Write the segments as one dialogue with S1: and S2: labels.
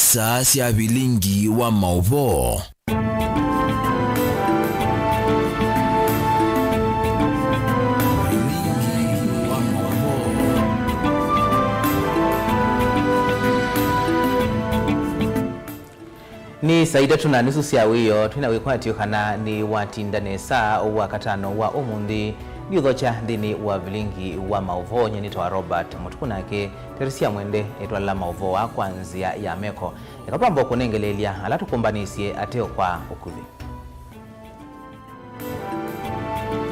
S1: isa cia bilingi wa mauvo.
S2: Ni saida tuna nusu cia wiyo twina wikwatio kana ni watindane saa wa katano wa umundi ni uthocha thini wa bilingi wa mauvo nyenitwa Robert Mutukunake terisia mwende etwa la mauvo wa kwanzia ya meko yakapambo kunengelelia alatu kumbanisye ateo kwa ukuvi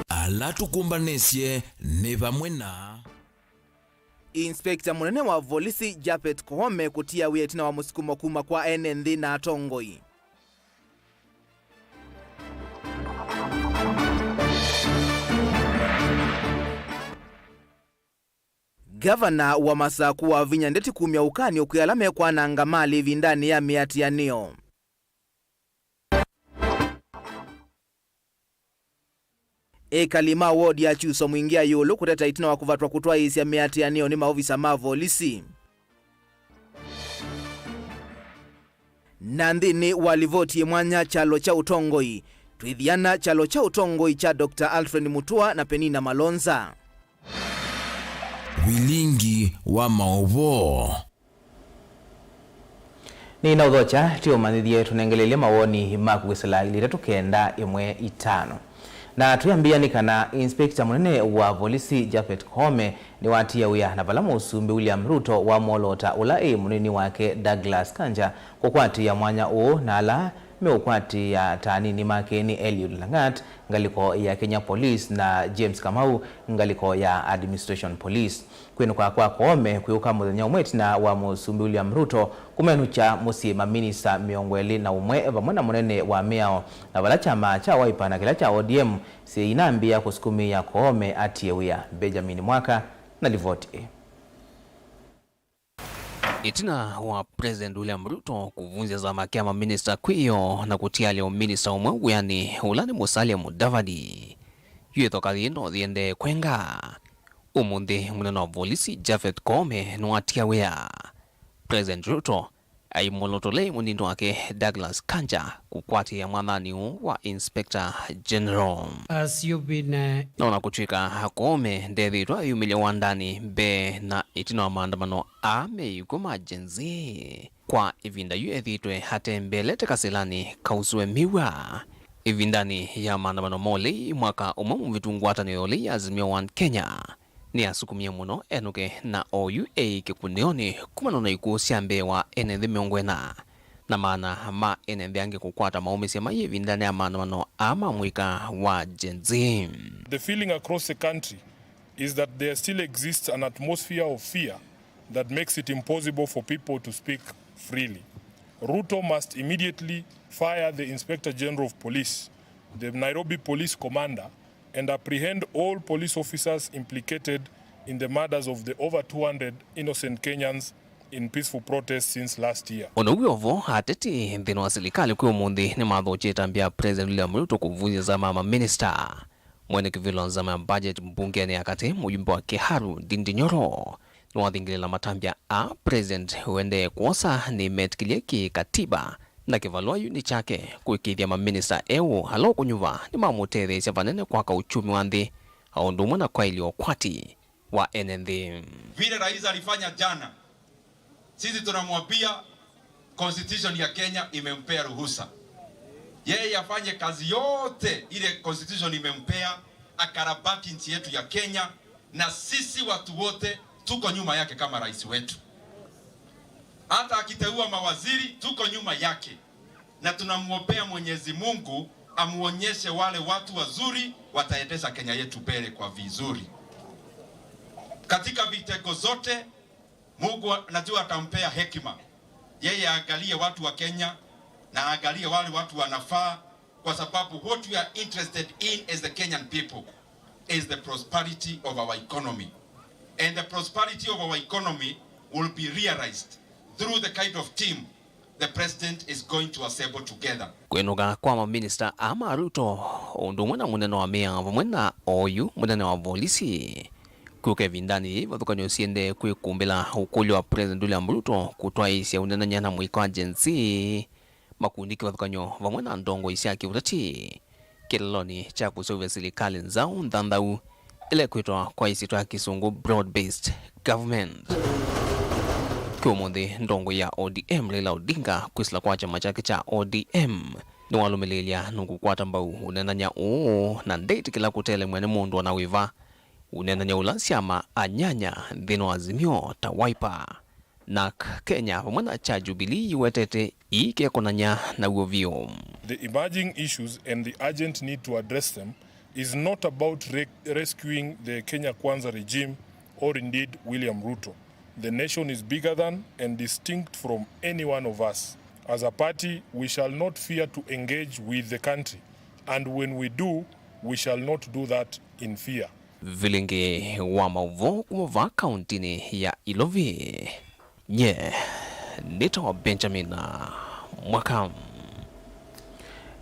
S1: alatu kumbanisye ni vamwena
S3: Inspector munene wa volisi Japhet Koome kutia wietina wa musikumo kuma kwa enenthi na atongoi. Gavana wa Masaku wa Vinya Ndeti kumya ukani ukuyalame kwa nangamali vindani ya miatianio. Kalima ward ya Chuso mwingia yulu kuteta itina wa kuvatwa kutoa isi ya miatianio ni maofisa mavolisi. Nandhini walivoti mwanya chalo cha utongoi. Tuithiana chalo cha utongoi cha Dr. Alfred Mutua na Penina Malonza.
S1: Bilingi wa mauvo.
S2: Ni na udhocha tio manithie tunengelele mawoni makuwisila ili tukenda imwe itano. Na tuyambia ni kana Inspector munene wa volisi Japhet Koome ni watia uya na vala musumbi William Ruto wa molota ula munini wake Douglas Kanja kukwati ya mwanya uo na ala meukwati ya tanini make ni Eliud Langat ngaliko ya Kenya Police na James Kamau ngaliko ya Administration Police. Kwenu kwa Koome kuyuka muthenya umweti na wa musumbi William Ruto kumenucha musima minisa miongweli na umwe vamwena munene wa miao na vala chama cha Wiper na kila cha ODM si inambia kusukumi ya Koome atie uya. Benjamin Mwaka na livoti.
S4: Itina wa President William Ruto kuvunja za makiama minister kwiyo na kutia leo minister umwe yani Ulani Musalia Mudavadi yueto kalino dhiende kwenga umundi munene wa volisi Japhet Koome nuatia wea President Ruto ay molotole munindo wake Douglas Kanja kukwati ya mwanani wa Inspector General.
S5: As you've been
S4: na kuchika Koome ndethitwa yumile wandani be na itino wa maandamano yuko majenzi kwa ivinda yuethitwe hate mbelete kasilani kausue miwa ivindani ya maandamano mole mwaka umamu vitungwata yole ya Azimio One Kenya ni asukumia muno enuke na OUA kikuneoni kumanona ikusia mbewa enenthi miongwena na maana ma enenthi ange kukwata maumisi ma yevindani ya maandamano ama mwika wa Gen Z.
S6: The feeling across the country is that there still exists an atmosphere of fear that makes it impossible for people to speak freely. Ruto must immediately fire the Inspector General of Police, the Nairobi Police Commander, and apprehend all police officers implicated in the murders of the over 200 innocent Kenyans in peaceful protests since last year.
S4: Onoguovo hateti nthino wa serikali kwa umundi ni mathocheta mbia President William Ruto kuvunja za mama minister. Mwene kivilo nzama budget mbungeni akati mujumbe wa Kiharu Ndindi Nyoro nuwathingilila matambia a President huende kuosa ni metkilieki katiba na kivalua yuni chake kuikithia maminista halo kunyuva ni mamutethe chavanene kwa kauchumi wa nthi haundumwe na kwa ilio kwati wa NND.
S7: Vile rais alifanya jana, sisi tunamwambia constitution ya Kenya imempea ruhusa yeye afanye kazi yote ile constitution imempea, akarabati nchi yetu ya Kenya, na sisi watu wote tuko nyuma yake kama rais wetu. Hata akiteua mawaziri tuko nyuma yake, na tunamwombea Mwenyezi Mungu amuonyeshe wale watu wazuri wataendesha Kenya yetu mbele kwa vizuri. Katika vitego zote Mungu najua atampea hekima, yeye aangalie watu wa Kenya na aangalie wale watu wanafaa, kwa sababu what we are interested in as the Kenyan people is the prosperity of our economy, and the prosperity of our economy will be realized through the kind of team the president is going to assemble together.
S4: Kwenuga kwa maminista ama Ruto undumwe na munene wa mea vamwena oyu munene wa volisi kuke vindani vathukanyo siende kwikumbila ukuli wa President William Ruto kutwaisya unenanya na mwiko agency makundi kivathukanyo vamwe na ndongo isya kivutati kileloni cha kusovya serikali nzau nthanthau ile kwitwa kwa isitwa kisungu broad-based government. Kiumuthi ndongo ya ODM Raila Odinga kwisila kwa chama chake cha ODM ni walumililia nukukwata mbau unenanya na ndeti kila kutele mwene mundu wanawiva unenanya ulansiama anyanya dhino Azimio ta Wiper na Kenya pamwana cha Jubilee wetete ike konanya na uovio.
S6: The emerging issues and the urgent need to address them is not about rescuing the Kenya Kwanza regime or indeed William Ruto. The nation is bigger than and distinct from any one of us. As a party, we shall not fear to engage with the country, and when we do, we shall not do that in fear.
S4: Vilingi wa mauvo kumova kauntini ya Ilovi. Nito Benjamin Mwakam.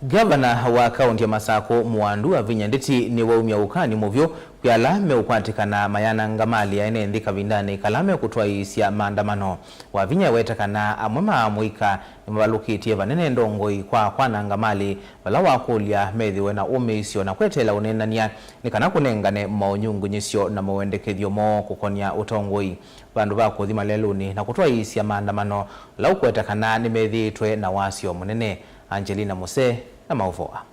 S2: Gavana wa kaunti ya Masako Mwandu wa Vinyanditi ni waumia ukani muvyo kuyalame ukwatikana mayana ngamali ya ene ndika vindani kalame kutwa isya maandamano wa vinya wetakana amwema amuika ni mabalukiti vanene ndongoi kwa na ngamali wala wakulya methiwe na umisyo na kwetela unenania nikana kunengane maunyungu nyisyo na mawendekethyo mo kukonia utongoi bandu ba kuthima leluni na kutwa isya maandamano la ukwetakana ni methitwe na wasyo munene. Angelina Muse na mauvoa.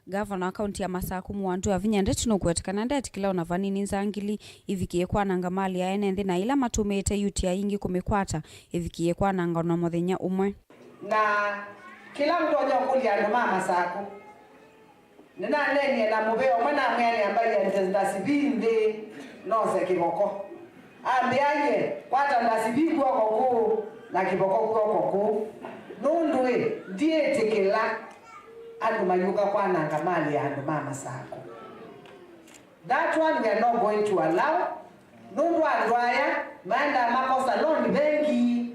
S5: Gavana wa kaunti ya Masako Mwandu wa Vinyandeti nukuetekana ndeti kila unavanini nzangili ivikie kwa nangamali ya enenthi na ila matumete yuti ya ingi kumikwata ivikie kwa nangana muthenya umwe.
S8: Na kila mtu onyokulia nduma Masako nina nene na mubeo mwana mwene ambaye yantenda sibinde nose kiboko ambiaye kwata ndasibigwa koko na kiboko koko nundwe ndiye tekela andu mayuka kwa nangamali ya andu mama Masako. That one we are not going to allow. Nundu andwaya maenda makosa loan benki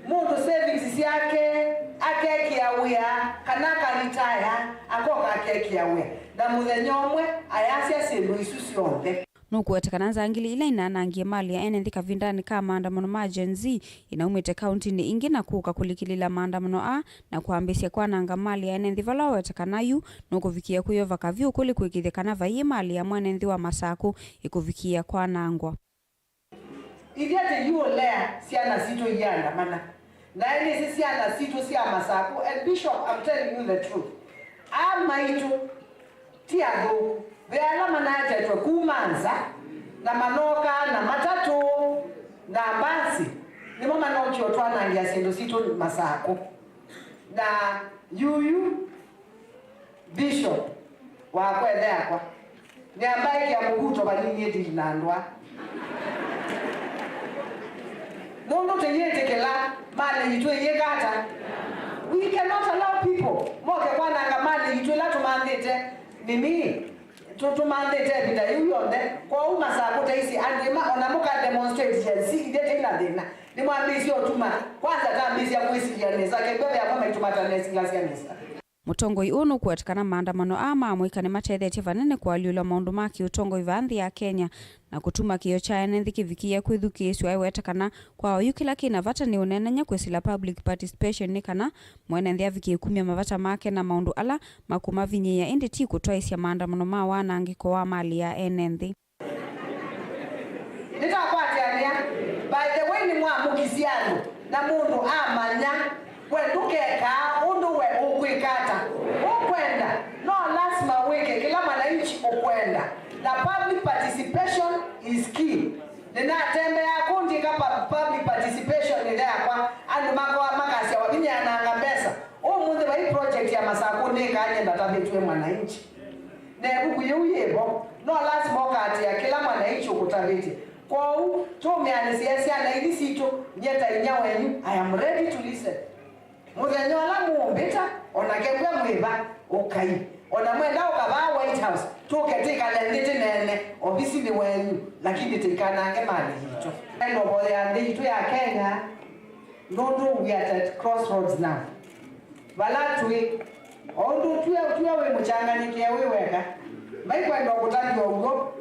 S8: mundu savings yake akeki ya wea kanaka retire akoka akeki ya wea na muthenyomwe ayasya sindu isusi onde.
S5: Nukuetekana nzangili ila inanangie mali ya enenthi kavindani ka maandamano ma Gen Z inaumite kauntini ingi na kuka kulikilila maandamano na kuambisya kwa nanga mali ya enenthi vala wetekana yu nukuvikia kuyova kavyu kuli kuikithikana vai mali ya mwenenthi wa Masako ikuvikia kwa nangwa.
S8: Idiate yu lea siana sito iandamana na ili siana sito siya Masako. And Bishop, I'm telling you the truth, amaitu tiago Veala manaja etwe kumanza na manoka na matatu na basi ni mama nochi otwana ngia sendo sito Masako na yuyu Bishop wa kwethe akwa ni ambaye kia muguto balinye dinandwa nondo teyetekela mali yitwe yegata. We cannot allow people moke kwa nanga mali yitwe la tumandete nini tutumandete vida yuyonde kwa Masako taisi andima onamuka demonstrate jensi idete ina dena ni mwambisi otuma kwanza tambisi ya kuisi ya nesa kebebe ya mama itumata nesi glasi ya nesa.
S5: Mutongoi unu kuetekana maandamano amwika ni matethetie vanene kwa aliula maundu maki utongoi vanthi ya Kenya na kutuma kio cha enenthi kivikia kwithukiswa aiwetekana kwa oyu kila kina vata ni unenenya kwisila public participation ni kana mwenenthi avikie kumia mavata make na maundu ala makuma vinyia indi ti kutwaisya maandamano ma wanangiko wa mali ya enenthi.
S8: Nitakwatiania by the way ni mwamukisiano na mundu amanya wendukeka undu we ukwikata ukwenda no lazima weke kila mwananchi ukwenda na public participation is key. Ninatembea kundi kapa public participation ni there kwa andu makasi wa binya ananga pesa mundu wa hii project ya Masako ni kanyenda tabetwe mwananchi na buku yuyebo no lazima wakati ya kila mwananchi ukutabete kwa tumeane siasa na ili sito nyeta inyawenyu. I am ready to listen. Muthenyola mumbita onakebwe mwiba ukai onamwenda ukava White House tuketika lendete nene obisi ni wenyu lakini tikanange mali hito ndo bole ande hito ya Kenya. Nondo we are at crossroads now. Balatwe Ondu tuya we muchanganyikie we weka. Mai kwenda kutajwa ugo.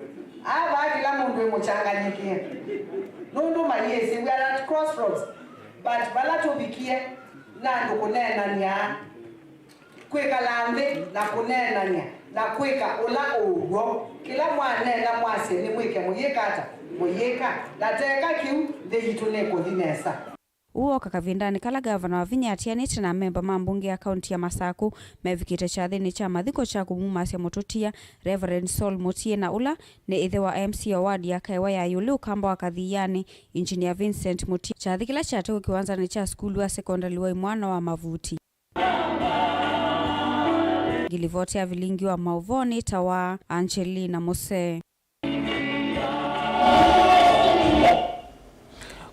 S8: Aba kila mundu muchanganyikie. Nundu mayesi, we are at crossroads. But bala tubikie na ndukunena nya. Kweka lambe na kunena nya. Na kweka ola ugo. Kila mwane na mwase ni mwike muyekata. Muyeka. Na teka kiu theyitune kuthinesa.
S5: Uoka kavindani kala gavana wa Vinya atianite na memba mambunge ya kaunti ya Masaku mevikite chathini cha mathiko cha kumumasya mututia Reverend Saul Mutie na ula ni ithe wa MC Award ya kaiwa ya yule ukamba wa kathiyani Engineer Vincent Mutie chathi kila chate kiwanza ni cha skulu wa secondary wa mwana wa Mavuti gilivoti ya vilingi wa Mauvoni tawa Angelina Mose.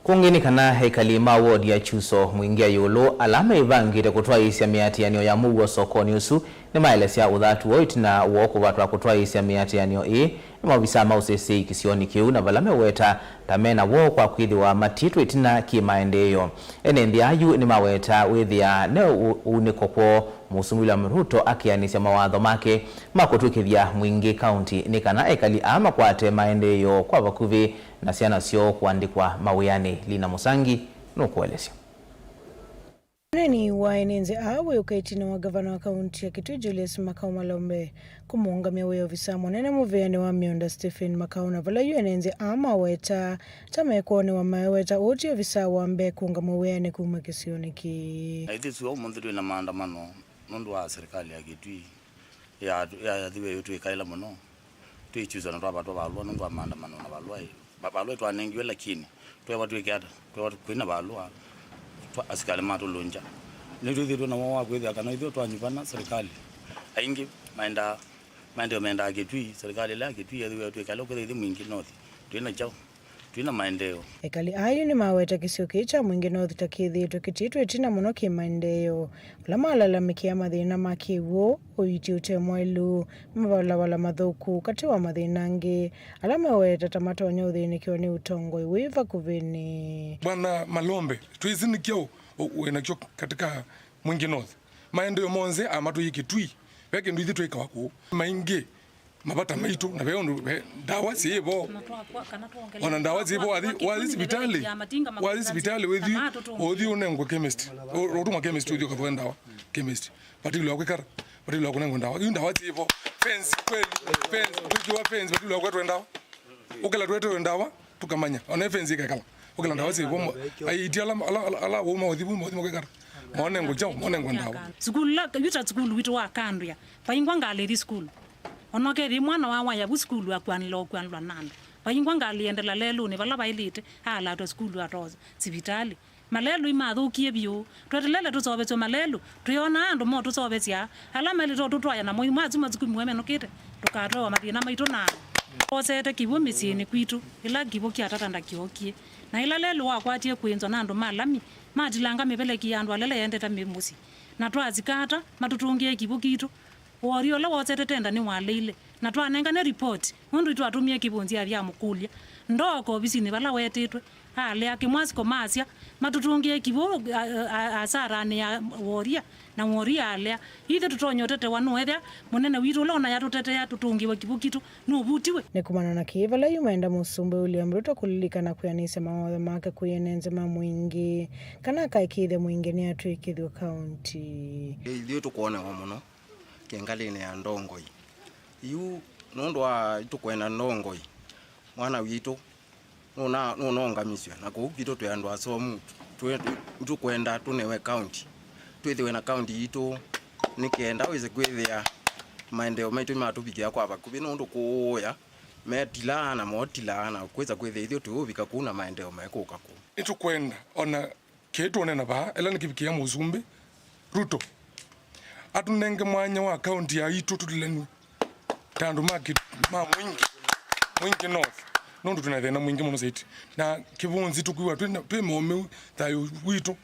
S2: Kungini kana hekali ward ya Chuso mwingia yolo alama ivangire kutwa isi ya miatianio ya mugo sokoni usu ni maelesya uthatu woiti na uoko watu wa kutwa isi ya miatianio ni mawisa mausesi kisioni kiu na valame weta tamena wo kwa kuidhi wa matitu itina kimaendeyo. Ene ndiayu ni maweta withia ne unikokwo Musumuli wa Ruto akianisya mawatho make makutukithia mwingi county ni kana ekali ama kwate maendeyo kwa vakuvi na siana sio kuandikwa mawiyani. Lina Musangi nukuelesya.
S9: Ni waenenze awe ukaitini wa gavana wa kaunti ya Kitui Julius Makau Malombe kumuungamia weyo visa mwanene muveane wa Mionda Stephen Makau na vala yuenenze ama weta tamekone wa maweta oti visa wambe kuungama weane kuma kisioni ki.
S10: Haiti suwa umandiri na maandamano nundu wa serikali ya Kitui ya dhiwe yutu ikaila mno tuichuza na tuwa balua nundu wa maandamano na balua tuwa nengiwe lakini tuwa watu ikiata tuwa watu kuina balua asikali matu lunja nitu dhidu na wawa kwezi akana hivyo tuwa njipana serikali aingi maendeo Kitui serikali la Kitui ya dhiwe yutu ikaila kwezi hivyo mwingi nothi tuina chao tuina maendeo
S9: ekali ayu ni maweta kisio kicha mwingi nothi takithi tukititu etina muno ki maendeo ulama alalamikia mathina makiwo uiti utemwelu mabala mathuku kati wa mathina ngi alama weta tamatonyo uthinikiwa ni utongo iwiva kuvini.
S6: Bwana Malombe tuizinikiao wenakio katika mwingi north maendeo monze amatu Kitui weke nduithi tuika waku maingi mabata maitu na beonu dawa sibo ona dawa sibo wazi hospitali wethi unengwa chemist rotuma chemist udio kwa dawa chemist patilo kwekara patilo kunengwa dawa yunda dawa sibo fence kweli fence tukiwa fence patilo kwa dawa ukala twetu dawa tukamanya ona fence ikakala ukala dawa sibo aiti ala wo mawdhibu kwekara monengwa jao monengwa dawa
S11: school la yuta school witu wa kandya paingwa ngale school onoke ri mwana wa ya school wa kwanlwa nando paingwa ngaliendela lelo ne bala bailite hala to school atoza sibitali malelo imathukie bio twetelele tusobetso malelo tuyona ando mo tusobetsia hala malito tutwaya na moyo mazi mazikimwe menokete tukatoa mathina maito na osete kibo misini kwitu ila kibo kiatatanda kiokie na ila lelo wakwatie kwinzo nando malami matilanga mebeleki yandu alele endeta memusi na twazikata matutungie kibo kitu Wario la wote tenda ni waleile na twanenga ne report mundu itu atumie kibonzi ya mukulia ndoko bisini bala wetetwe hale akimwasi komasya matutungie kibo asara ni ya woria na woria ale ithe tutonyotete wanwetha munene witu lona ya tutete ya tutungiwe kibo kitu no butiwe
S9: ne kumana na kivala yumaenda Musumbe William Ruto kulilika kuyanisa mawatho make kuyenenze mamwingi kana kaikithe mwingi ni atwikithwe county
S12: ithu tukuona muno kengalini ya Ndongoi yu nondo wa tukwenda Ndongoi mwana witu nonongamisya na kuukito tuyandwa asomu tukwenda tunewe county twithiwe na county itu nikenda weze kwithia maendeo maitu matubikia kwa bakubi nondo kuoya metilana motilana kweza kwithia ithio tuubika kuna maendeo mekuka ku
S6: itukwenda ona ketu onena ba ela nikibikia Musumbe Ruto atunenge mwanya wa county ya itu tulilenwe tandu market mwingi north nondo tunathena mwingi muno zaidi na kibunzi tukiwa twe mome thayo witu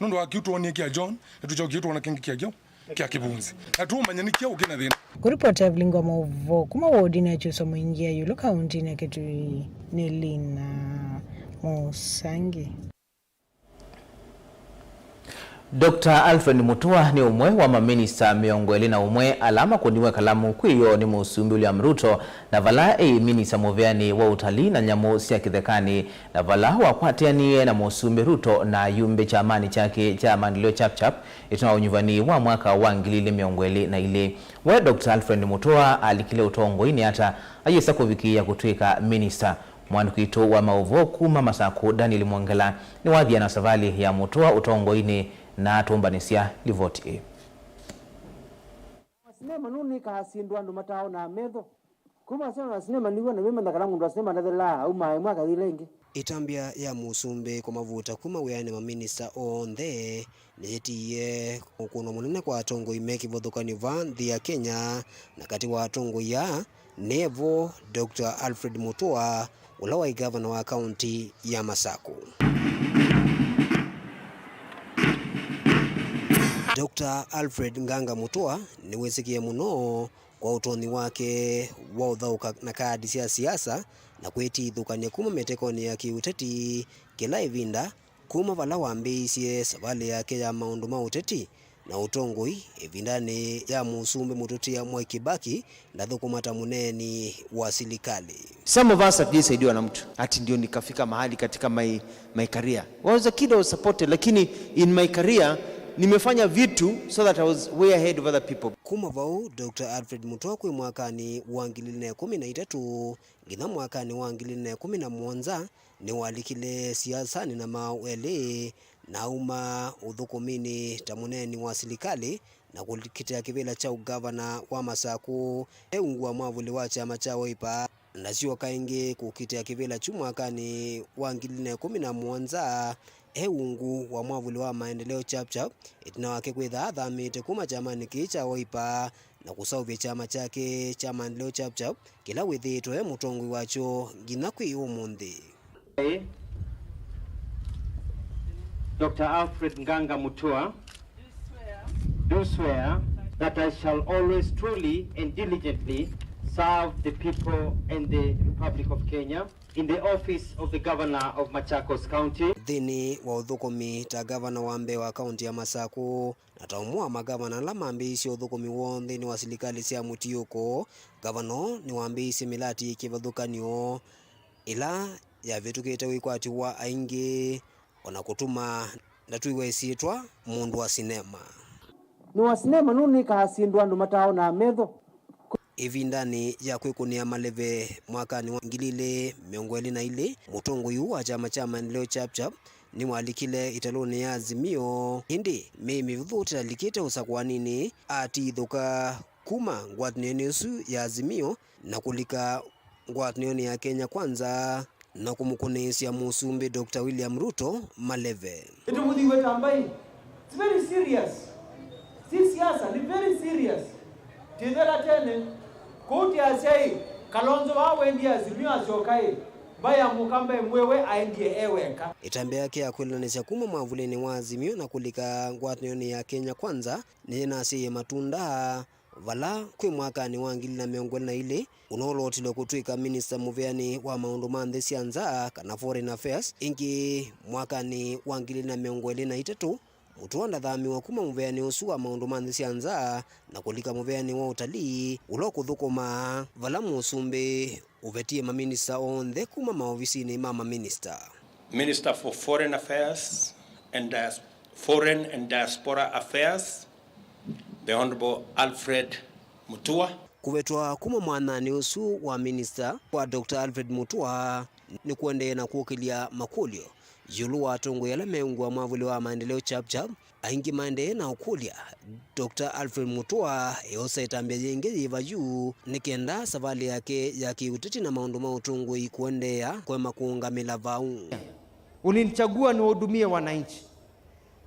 S6: nondo akitu onie kia John etucho kitu ona kingi kia gyo kia kibunzi atumanya nikia ukina thena
S9: kuripota Evelingwa Mauvo kuma wodi na Chuso mwingia yulo county na Kitui ni Lina Musangi.
S2: Dr. Alfred Mutua ni umwe wa maminista miongo ili na umwe alama kundiwe kalamu kwiyo ni musumbi William Ruto na vala minista muveani wa utalii na nyamu siya kithekani na vala wakwatianie na musumbi Ruto na yumbe cha amani chake cha maendeleo chap ituna unyuvani wa mwaka wa ngilile miongo ili na ile wa Dr. Alfred Mutua alikile utongo ini hata ayesa kuvikia kutwika minista. Mwanukito wa maovo kuma Masaku Daniel Mwangela ni wadhia na savali ya Mutua utongo ini na tumbanisia livoti
S13: sinema nuni ka sindwa ndo matao na medho kuma sema sinema niwe na mema ndakala mundu asema ndadela au maemwa kadilenge
S14: itambia ya musumbe kwa mavuta kuma weyane maminista onthe netiye ukuno munene kwa atongo imeki vodhukani va nthi ya Kenya na kati wa atongo ya Nevo Dr. Alfred Mutua ula wa gavana wa kaunti ya Masaku. Dr. Alfred Nganga Mutua ni wesikie muno kwa utoni wake wa uthauka na kadi cia siasa na kwitithukania kuma metekoni ya kiuteti kila ivinda kuma vala wambiisie savali yake ya maundu ma uteti na utongoi ivindani ya musumbe Mututia Mwai Kibaki na thukumata muneni wa serikali.
S15: Some of us hatusaidiwa na mtu ati ndio nikafika mahali katika my career. Was a kid I was supported, lakini in my career nimefanya vitu so that I was way ahead of other people.
S14: Kuma vau Dr. Alfred Mutua kwi mwakani wa 2013 ngina mwakani wa 2017 ni walikile siasani na mawele na uma uthukumini tamuneni wa serikali na kulikitia kivila cha ugavana wa Masaku eungwa mwavuli wa chama cha Wiper na sio kaingi kukitia kivila chumwakani wa 2017 eungu wa mwavuli wa maendeleo chap itina wake kwitha athamite kuma chamani kicha Wiper na kusauvya chama chake cha maendeleo chap kila withitwe mutongwi wacho ngina kwi umundi.
S13: Dr. Alfred Nganga Mutua do swear that I shall always truly and diligently serve the people and the Republic of Kenya in the office of the Governor of Machakos County.
S14: Thini wa uthukumi ta gavana wa mbe wa kaunti ya Masaku na taumua magavana la mambisi uthukumi wonthe ni wa serikali cia mutiuko. Gavana ni wambisi milati kivadhukanio ila ya vitukite wikwati wa aingi ona kutuma ndatuiwe sitwa mundu wa sinema.
S13: Ni wa sinema nuni ka sindwa ndo matao na medho
S14: ivindani ya kwikunia maleve mwakani wa ngilile miongo ili na ile mutongo yu wa chama cha maendeleo chap ni walikile italoni ya Azimio hindi mimi vutha likite usakwanini atithuka kuma ngwatinioni usu ya Azimio na kulika ngwatinioni ya Kenya Kwanza na kumukunesia musumbi Dr. William Ruto maleve.
S13: Ito muthiwe tambai. It's very serious. This siasa ni very serious. Tindela tene kuti asai Kalonzo wawe ndiye Azimio asokai baya mukambe mwewe aendie eweka.
S14: Itambe yake ya kwelanisha kuma mwavuleni wa Azimio na kulika ngwatinioni ya Kenya Kwanza ni nasi matunda vala kwi mwakani wa 2020 unolotile kutwika minista muveani wa maundu ma nthi cia nza kana foreign affairs ingi mwakani wa 2023 Mutua ndathamiwa kuma muveani usu wa maundu ma nthi cia nza na kulika muveani wa utalii ulokuthukuma vala musumbi uvetie maminista onthe kuma maofisini ma maminista.
S16: Minister for Foreign Affairs and Foreign and Diaspora Affairs, the Honorable Alfred Mutua.
S14: Kuvetwa kuma mwanani usu wa minister wa Dr. Alfred Mutua ni kuendea na kuokilia makulio yulu wa tongo yala meungwa mwavuli wa maendeleo chap aingi maende na ukulia Dr. Alfred Mutua yosa itambia yenge yiva juu nikenda savali yake ya kiuteti na maundu mautungu ikuendea kwema kuungamila vau.
S13: Ulinichagua niwahudumie wananchi.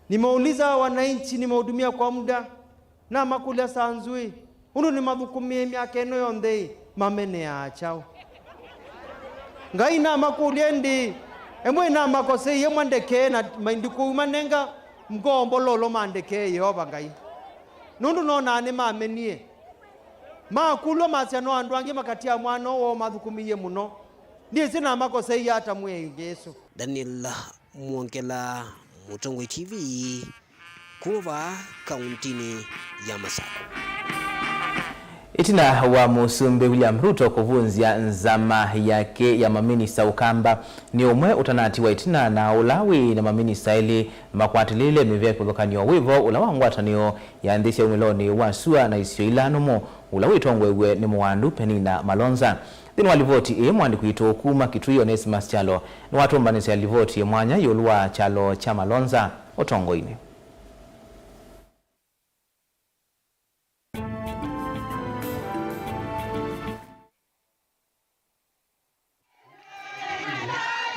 S13: Nimeuliza wananchi nimehudumia kwa muda na makulia sanzui. Unu ni madhukumie miaka eno yonthe mamene ya achao. Ngai na makulia ndi emwe na makose ye mwandeke na maindiku manenga mgombo lolo mandeke Yehova ngai. Nundu nona ane mamenie. Makulo masiano andu ange makatia mwano wo madhukumiye muno. Ndiye sina makose ya hata mwe Yesu.
S14: Daniel Mwangela, Mutongo TV, kuva kauntini ya Masako.
S2: Itina wa Musumbi William Ruto kuvunzia nzama yake ya maminista ukamba ni umwe utanatiwa itina na ulawi na maminista ili makwatilile mivya kuthokaniwa wivo ulawangwatanio ya ndisi ya umiloni wa sua na isio ilanumo ulawi tongwewe ni mwandu Penina Malonza. Dini walivoti mwandi kuito kuma Kitui Onesimus Chalo ni watu mbanisi ya livoti mwanya yulua Chalo cha Malonza otongo ini.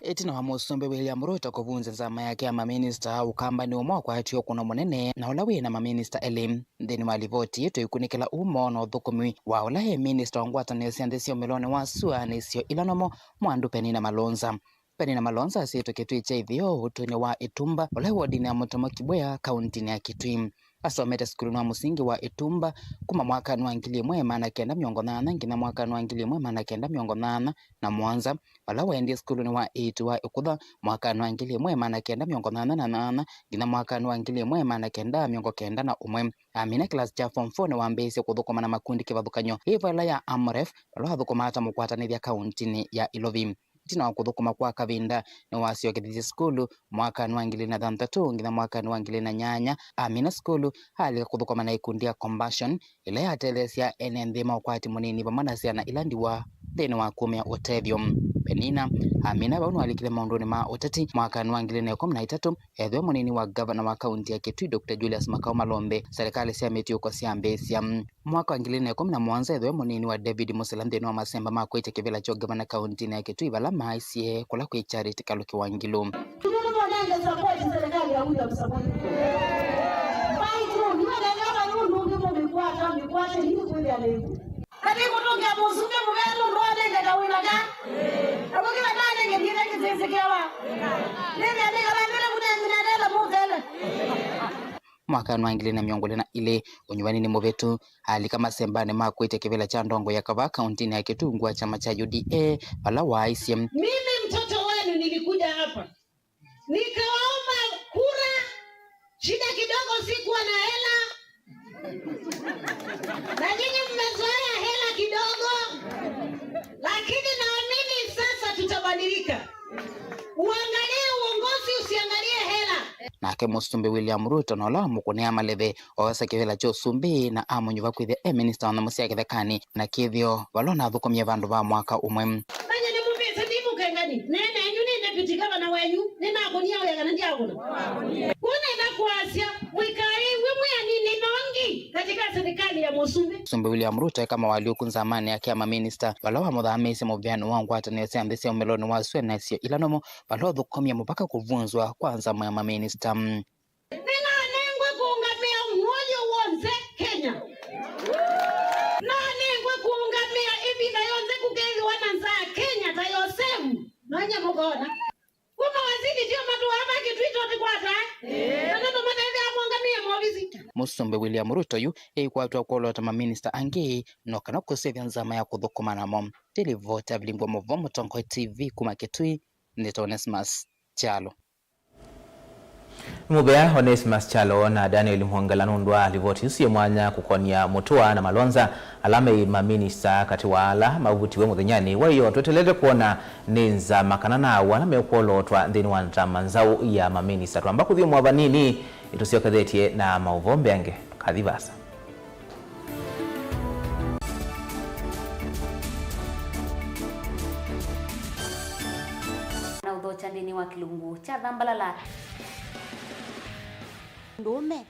S17: Itina wa Musumbi William Ruto kuvunza nzama yake ya maminista ukamba ni umo kwa hatiyo kuna munene na ulawi na maminista elim. Dini walivoti yetu yukunikila umo na udhukumi wa ulahe minista wangwata nesiandesio milone wa sua nesio ilanomo mwandu Penina Malonza. Penina Malonza asieto Kitui cha idhio utuni wa Itumba ulahe wa dini ya Mutomo Kibwea kauntini ya Kitui. Asomete skulu wa musingi wa Itumba kuma mwaka nuangili mwema na kenda miongo nana ngina mwaka nuangili mwema na kenda miongo nana na Mwanza wala waendi skulu wa Itu wa Ikudha mwaka nuangili mwema na kenda miongo nana na nana ngina mwaka nuangili mwema na kenda miongo kenda na umwe. Amina class cha form 4 wa mbesi kuthukuma na makundi kivathukanyo hiva ya Amref wala hathukuma hata mukwatanithia ya kauntini ya Ilovi. Tina wakuthukuma kwa kavinda na wasio kithisi skulu mwaka nuangili na thantatu ngina mwaka nuangili na nyanya. Amina skulu hali kuthukuma na ikundi ya Compassion ile ya telesia enendhima ukwati munini pamanasya na ilandiwa thini wa kumia Otevium. Penina Amina baunu alikile maunduni ma utati mwaka nuangili na 13 edhwe munini wa governor wa kaunti ya Kitui Dr. Julius Makau Malombe serikali sia metiuko sia mbesia mwaka wangili na 11 edhwe munini wa David Muselandeni wa Masemba makwete kivila cho governor kaunti ya Kitui bala maisie kula kwa charity kaluki wangilu.
S18: Tununu mwanenge support serikali ya huyo support. Baitu niwe na yundu ngimo mikwata hii kweli aleku. Kati kutungia Musumbi mugelo ndo adenge kawina ga. Abukira nane ngine kizesekewa. Nene adenge bandele munenginadela mugele.
S17: Mwaka nuangili na miongole na ile unyuwani ni muvetu hali kama sembane makwete kivila cha ndongo ya kava kauntini ya Kitungwa chama cha UDA wala wa ICM.
S18: Mimi mtoto wenu nilikuja hapa nikaomba kura, shida kidogo sikuwa na hela na nyinyi mmezoea hela kidogo, lakini naamini sasa tutabadilika. Uangalie uongozi, usiangalie hela.
S17: Nake Musumbi William Ruto nola mukunea malethe owasa kivila cho sumbi na amunyuva kwithia minister na musia kithekani na kithio walona thukumia vandu va mwaka umwe.
S18: Manya ni mupesa ndimu kengani nene enyu nene pitikava na wenyu nena akunia wega na ndiaguna kuna inakuasya wikai wimwe nini nongi katika serikali ya Musumbi.
S17: Musumbi William Ruto kama waliokunza amani yake ama minister walawa muthamisi muvyano wangu hata nese andisi umeloni wa swe na sio ilanomo walawa thukumia mpaka kuvunzwa kwanza mwa maminista.
S18: Nena nengwe kuungamia mmoja wonze Kenya. Na nengwe kuungamia hivi na yonze kugezi wananza Kenya tayosemu. Nanya mugona. Kuma wazidi dio matu hapa Kitui tikwata. Natoto mata hivi amuangamia mwavisi.
S17: Musumbi William Ruto yu kwatwa kwolota maminista angi nokana kusevya nzama ya kuthukuma namo. Televota vilingwa muvomo Tongo TV kuma Kitui nito Onesimus Chalo.
S2: Mubea Onesimus Chalo na Daniel Mhongela nundwa livoti usiye mwanya kukonia Mutua na Malonza alame maminista kati wala mavuti we muthenyani wayo tuetelele kuona ninza makanana walame ukolotwa nthini wa ntamanzau ya maminista tuamba kuthio mwavanini itusio kathetie na mauvombe ange kathivasa.
S19: Na udhocha ndini wa Kilungu cha Dhambalala
S20: ndume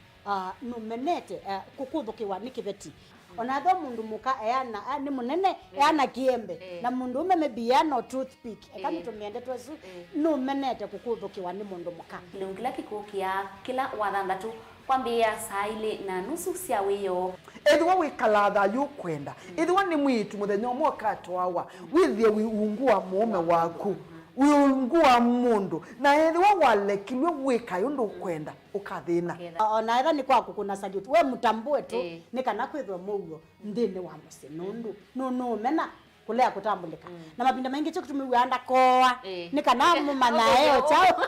S20: numenete kukuthukiwa ni kiveti onatho mundu muka eana ni munene eana kiembe na mundu ume mebiano toothpick kama tumiende twesu numenete kukuthukiwa ni mundu muka
S19: Kilungila kikukia kila wathanthatu kwambia saa 2:30 cia wiyo
S21: Edwa wikalatha yukwenda edwa ni mwitu muthenya mwakato wawa withie wiungua mume waku wiungua mundu na edwa walekilwe wika yundu kwenda ukathina
S20: ona era ni kwaku kuna salute we mutambue tu ni kana kwithwa mugo ndini wa musinundu no mena kulea kutambulika na mapinda mengi cyo kutumiwa anda koa ni kana mumana eo chao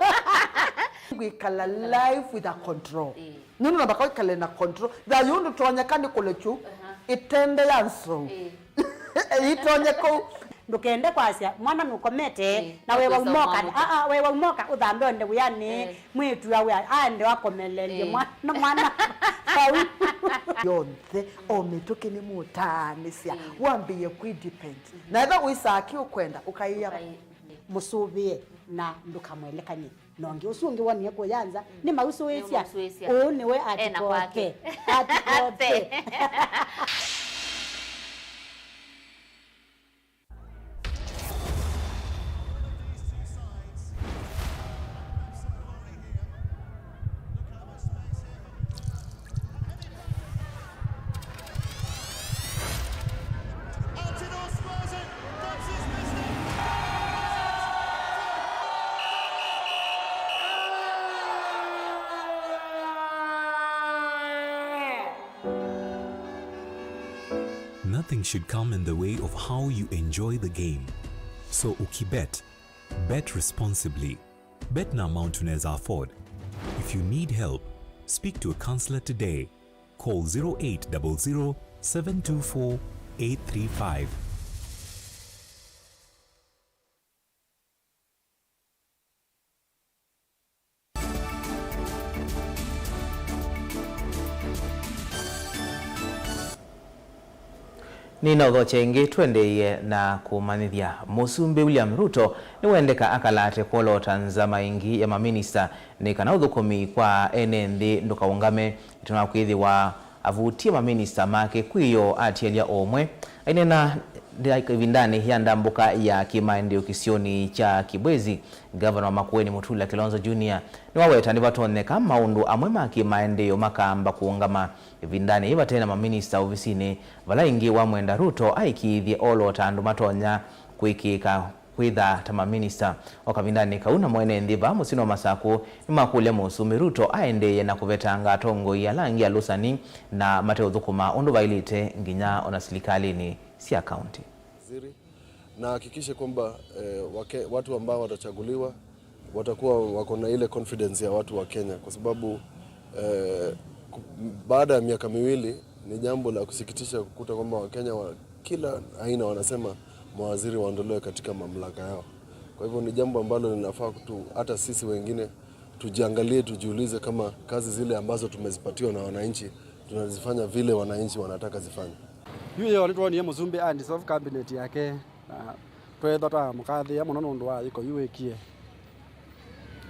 S21: We kala life with a control. Nino na bako kala na control. Da yundu tuwanya kandi kulechu. Itende yanso. Itonya ko.
S20: Ndukende kwasya mwana nukomete na wewe umoka wewe umoka udhambe onde uyani mwitu yawe ande wakomelele mwana
S21: yonze ometoke ni mutanisia wambiye kwidepend na eba uisaki ukwenda ukaiya
S20: musubie na ndukamwelekanye nonge usungi waniye ko yanza ni mausuwesia uniwe atikote atikote.
S3: Nothing should come in the way of how you enjoy the game. So Ukibet, bet responsibly. Bet na amount unaweza afford. If you need help, speak to a counselor today. Call 0800 724 835.
S2: Nina udhochengi twendeye na kumanithia Musumbi William Ruto ni wendeka akalate kuolota nzama ingi ya maminista ni kana uthukumi kwa enenthi ndukaungame tunakwidhi wa avutie maminista make kwiyo atielia omwe ainena vindani ya ndambuka ya kimaendeleo kisioni cha Kibwezi. Governor wa Makueni Mutula Kilonzo Jr. ni waweta ni vatoneka maundu amwe ma kimaendeleo makamba kuungama vindani hiva tena maminista ofisini vala ingi wa mwenda Ruto aikithie olota andu matonya kuikika kwitha ta maminista okavindani kauna mwene ndhiva musino masaku ni makule Musumbi Ruto aendeye na kuvetanga tongo ya langi ya lusani na mateo thukuma undu vailite nginya ona silikalini sia county
S22: na hakikishe kwamba watu ambao watachaguliwa watakuwa wako na ile confidence ya watu wa Kenya, kwa sababu baada ya miaka miwili ni jambo la kusikitisha kukuta kwamba Wakenya wa kila aina wanasema mawaziri waondolewe katika mamlaka yao. Kwa hivyo ni jambo ambalo linafaa hata sisi wengine tujiangalie, tujiulize kama kazi zile ambazo tumezipatiwa na wananchi tunazifanya vile wananchi wanataka zifanye.
S23: Yuyo nitwonie Musumbi and self cabinet yake na twethota mukathi ya muno nundu wa iko yuikie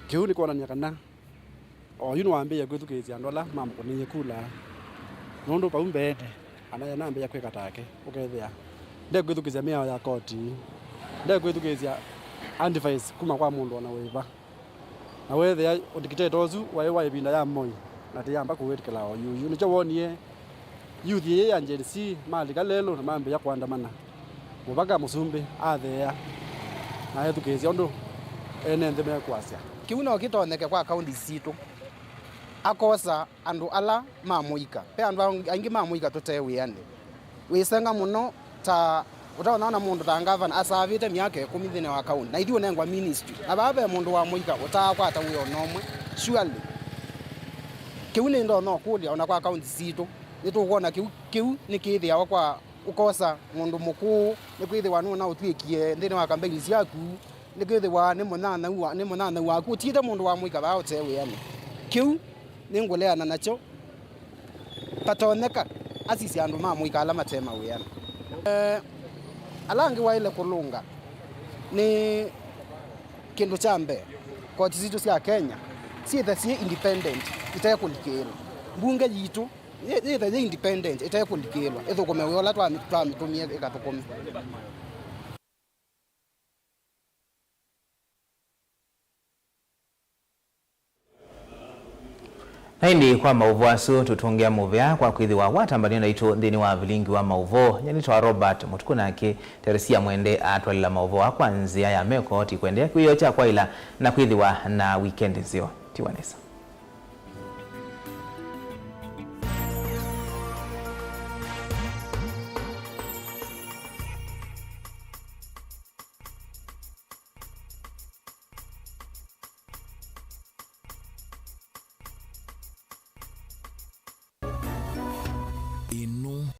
S23: kiu ni kuonania kana o yunu wambia gwithukizia ndola mamukoniye kula nundu pau mbete anaya nambe ya kwika take ukethia nde gwithukizia miao ya koti nde gwithukizia antivice kuma kwa mundu ona wiva na wethia udikitetozu wa ibinda ya moi na tiyamba kuwetikala o yuyu nicho wonie youth ya Gen Z malika lelo na mambe ya kuandamana mubaka Musumbi athea na ethukizia ndu ene nthime kwasya
S12: kiuna okitoneke kwa county situ akosa andu ala mamuika pe andu aingi mamuika tutewiane wisenga muno ta utaona mundu ta governor asavite miaka 10 thine wa county na ithiu nengwa ministry na babe mundu wa muika utakwata uyo nomwe surely kiuna ndo no kulia ona kwa county situ nitukuona kiu nikithia kwa ukosa mundu mukuu nikwithia nu na utwikie ndine wa campaign ciaku nikithia ni munana waku tite mundu wa muika ba utewiane kiu ninguleana nacho patoneka asisi andu ma muika ala matema wiana alangi wa ile kulunga ni kindu chambe koti zitu cia Kenya si independent itakulikira bunge yitu the independent itakulikirwa ithukome wala twamitumie ikathukome.
S2: Haindi kwa mauvu asu tutungia muvya kwa kwithiwa watambania na itu ndini wa vilingi wa mauvu nyanitwa Robert Mutukunake Teresia Mwende atwalila mauvu wa kwanzia ya meko tikwendea kuyo cha kwa ila na kwithiwa na weekend zio tiwanesa.
S1: inu